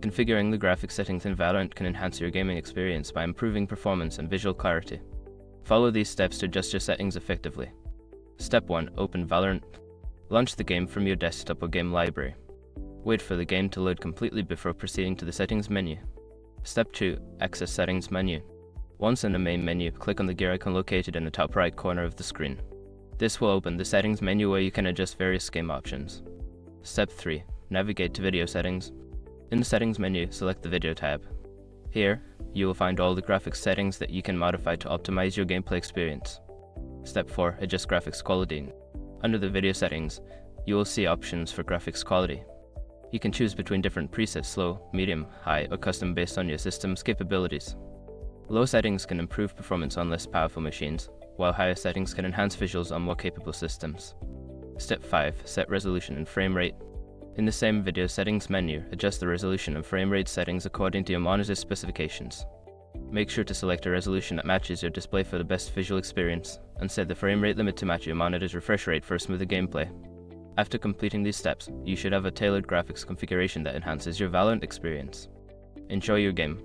Configuring the graphics settings in Valorant can enhance your gaming experience by improving performance and visual clarity. Follow these steps to adjust your settings effectively. Step 1. Open Valorant. Launch the game from your desktop or game library. Wait for the game to load completely before proceeding to the settings menu. Step 2. Access settings menu. Once in the main menu, click on the gear icon located in the top right corner of the screen. This will open the settings menu where you can adjust various game options. Step 3. Navigate to video settings. In the settings menu, select the video tab. Here, you will find all the graphics settings that you can modify to optimize your gameplay experience. Step 4. Adjust graphics quality. Under the video settings, you will see options for graphics quality. You can choose between different presets: low, medium, high, or custom based on your system's capabilities. Low settings can improve performance on less powerful machines, while higher settings can enhance visuals on more capable systems. Step 5. Set resolution and frame rate. In the same video settings menu, adjust the resolution and frame rate settings according to your monitor's specifications. Make sure to select a resolution that matches your display for the best visual experience, and set the frame rate limit to match your monitor's refresh rate for smoother gameplay. After completing these steps, you should have a tailored graphics configuration that enhances your Valorant experience. Enjoy your game.